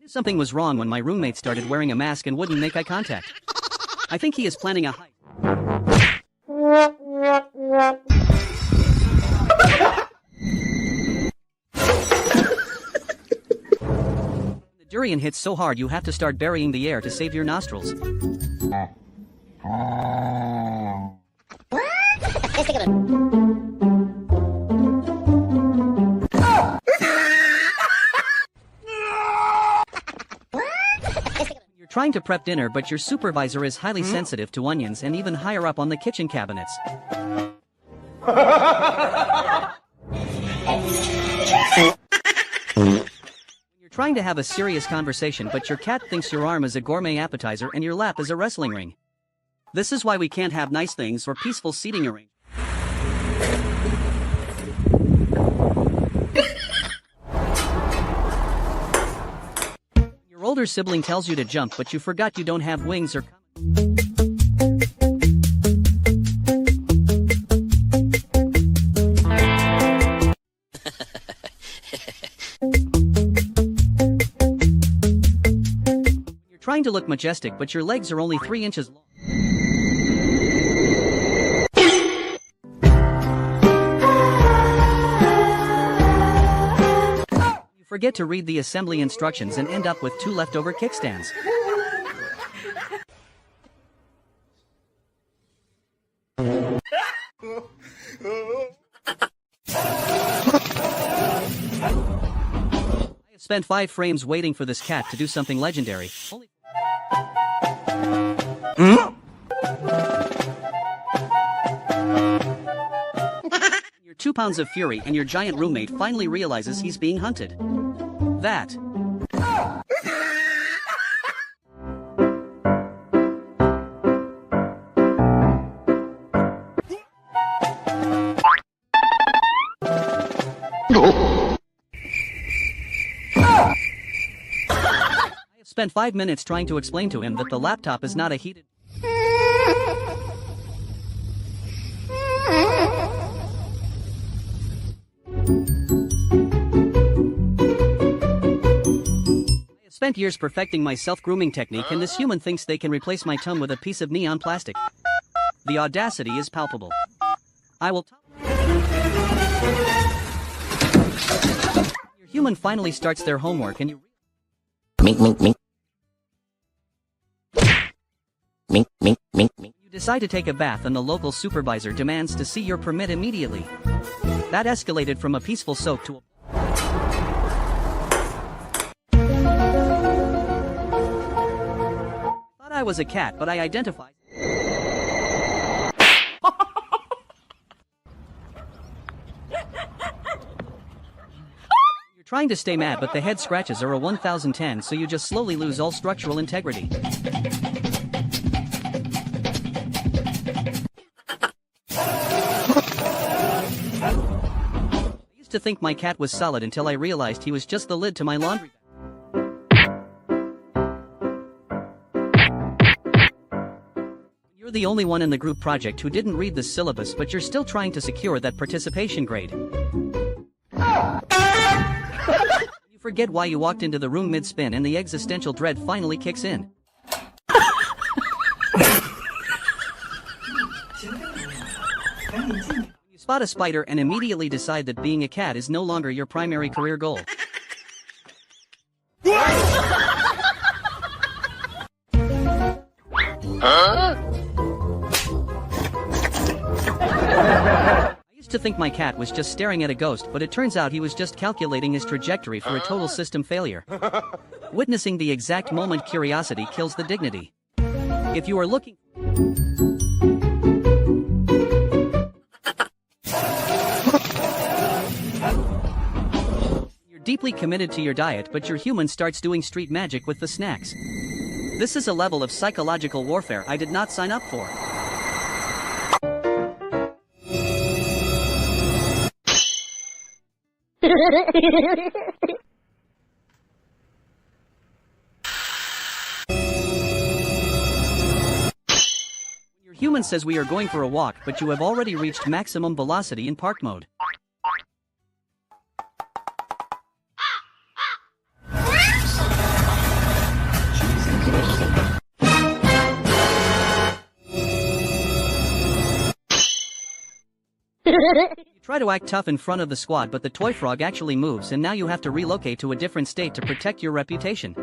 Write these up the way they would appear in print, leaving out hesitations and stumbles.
Something was wrong when my roommate started wearing a mask and wouldn't make eye contact. I think he is planning a hike. The durian hits so hard you have to start burying the air to save your nostrils. Trying to prep dinner, but your supervisor is highly sensitive to onions and even higher up on the kitchen cabinets. You're trying to have a serious conversation, but your cat thinks your arm is a gourmet appetizer and your lap is a wrestling ring. This is why we can't have nice things or peaceful seating arrangements. Your older sibling tells you to jump, but you forgot you don't have wings or... You're trying to look majestic, but your legs are only 3 inches long. Forget to read the assembly instructions and end up with 2 leftover kickstands. I have spent 5 frames waiting for this cat to do something legendary. Your 2 pounds of fury and your giant roommate finally realizes he's being hunted. That. I have spent 5 minutes trying to explain to him that the laptop is not a heated... Spent years perfecting my self-grooming technique, and this human thinks they can replace my tongue with a piece of neon plastic. The audacity is palpable. I will... Your human finally starts their homework and you... Mink, mink, mink. Mink, mink, mink, mink. You decide to take a bath and the local supervisor demands to see your permit immediately. That escalated from a peaceful soak to a... I was a cat, but I identified. You're trying to stay mad, but the head scratches are a 1010, so you just slowly lose all structural integrity. I used to think my cat was solid until I realized he was just the lid to my laundry bag. You're the only one in the group project who didn't read the syllabus, but you're still trying to secure that participation grade. You forget why you walked into the room mid-spin and the existential dread finally kicks in. You spot a spider and immediately decide that being a cat is no longer your primary career goal. I used to think my cat was just staring at a ghost, but it turns out he was just calculating his trajectory for a total system failure. Witnessing the exact moment curiosity kills the dignity. If you are looking... You're deeply committed to your diet, but your human starts doing street magic with the snacks. This is a level of psychological warfare I did not sign up for. Your human says we are going for a walk, but you have already reached maximum velocity in park mode. You try to act tough in front of the squad, but the toy frog actually moves, and now you have to relocate to a different state to protect your reputation.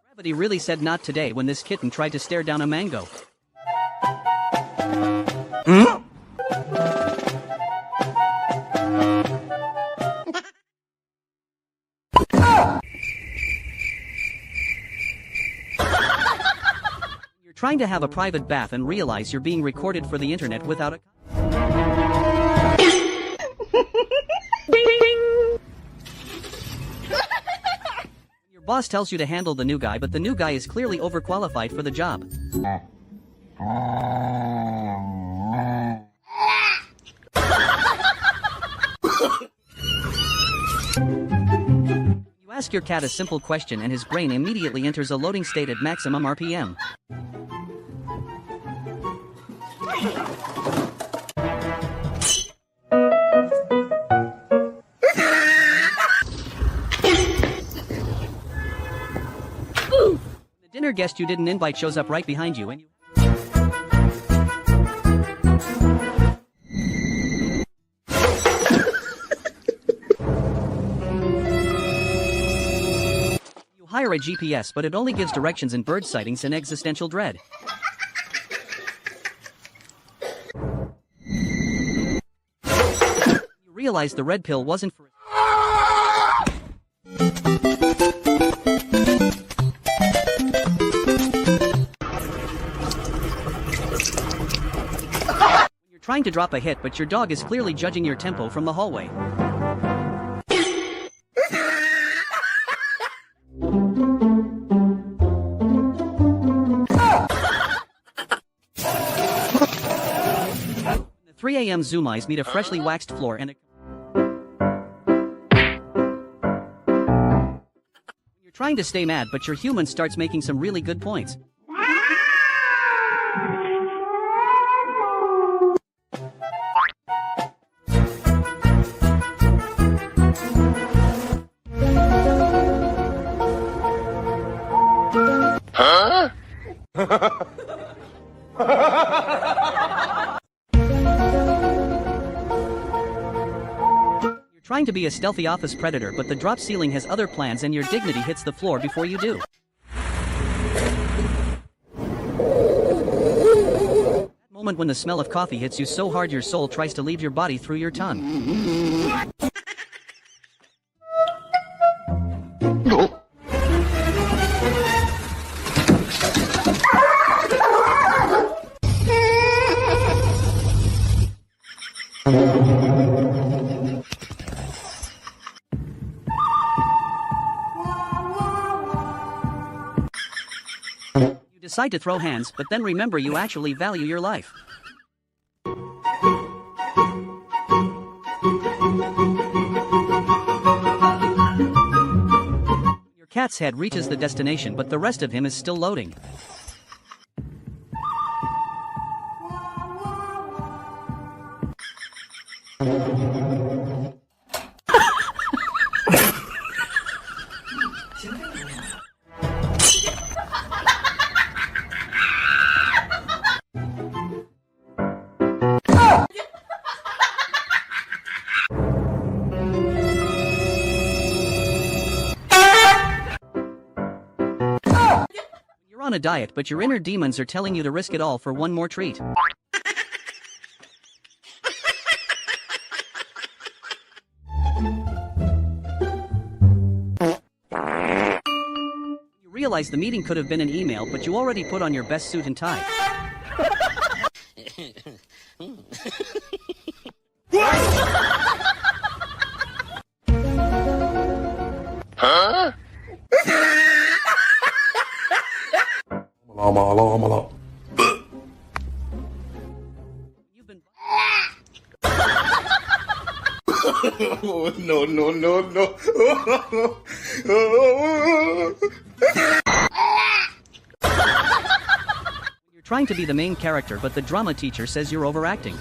Gravity really said not today when this kitten tried to stare down a mango. You're trying to have a private bath and realize you're being recorded for the internet without a... Your boss tells you to handle the new guy, but the new guy is clearly overqualified for the job. You ask your cat a simple question and his brain immediately enters a loading state at maximum RPM. The dinner guest you didn't invite shows up right behind you and you... You hire a GPS, but it only gives directions in bird sightings and existential dread. You realize the red pill wasn't for... You're trying to drop a hit, but your dog is clearly judging your tempo from the hallway. The 3 a.m. Zoom eyes meet a freshly waxed floor and a... You're trying to stay mad, but your human starts making some really good points. You're trying to be a stealthy office predator, but the drop ceiling has other plans and your dignity hits the floor before you do. That moment when the smell of coffee hits you so hard your soul tries to leave your body through your tongue. You decide to throw hands, but then remember you actually value your life. Your cat's head reaches the destination, but the rest of him is still loading. You're on a diet, but your inner demons are telling you to risk it all for one more treat. You Realize the meeting could have been an email, but you already put on your best suit and tie. Huh? You've been No, no, no, no. You're trying to be the main character, but the drama teacher says you're overacting.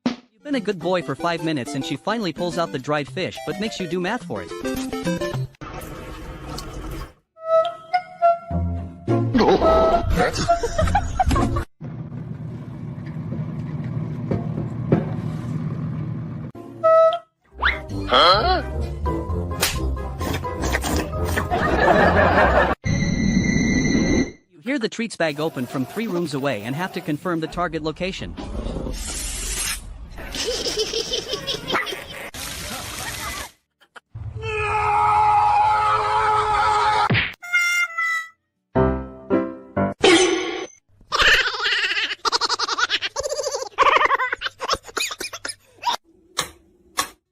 You've been a good boy for 5 minutes and she finally pulls out the dried fish but makes you do math for it. Huh? You hear the treats bag open from 3 rooms away and have to confirm the target location.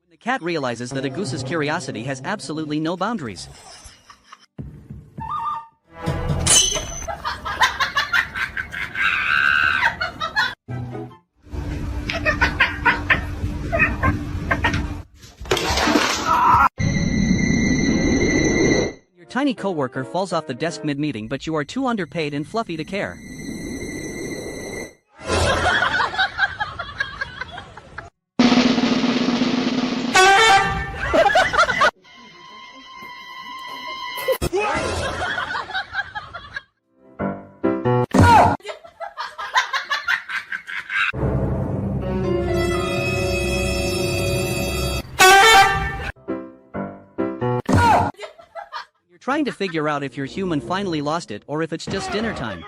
The cat realizes that a goose's curiosity has absolutely no boundaries. Your tiny coworker falls off the desk mid-meeting, but you are too underpaid and fluffy to care. You're trying to figure out if your human finally lost it or if it's just dinner time.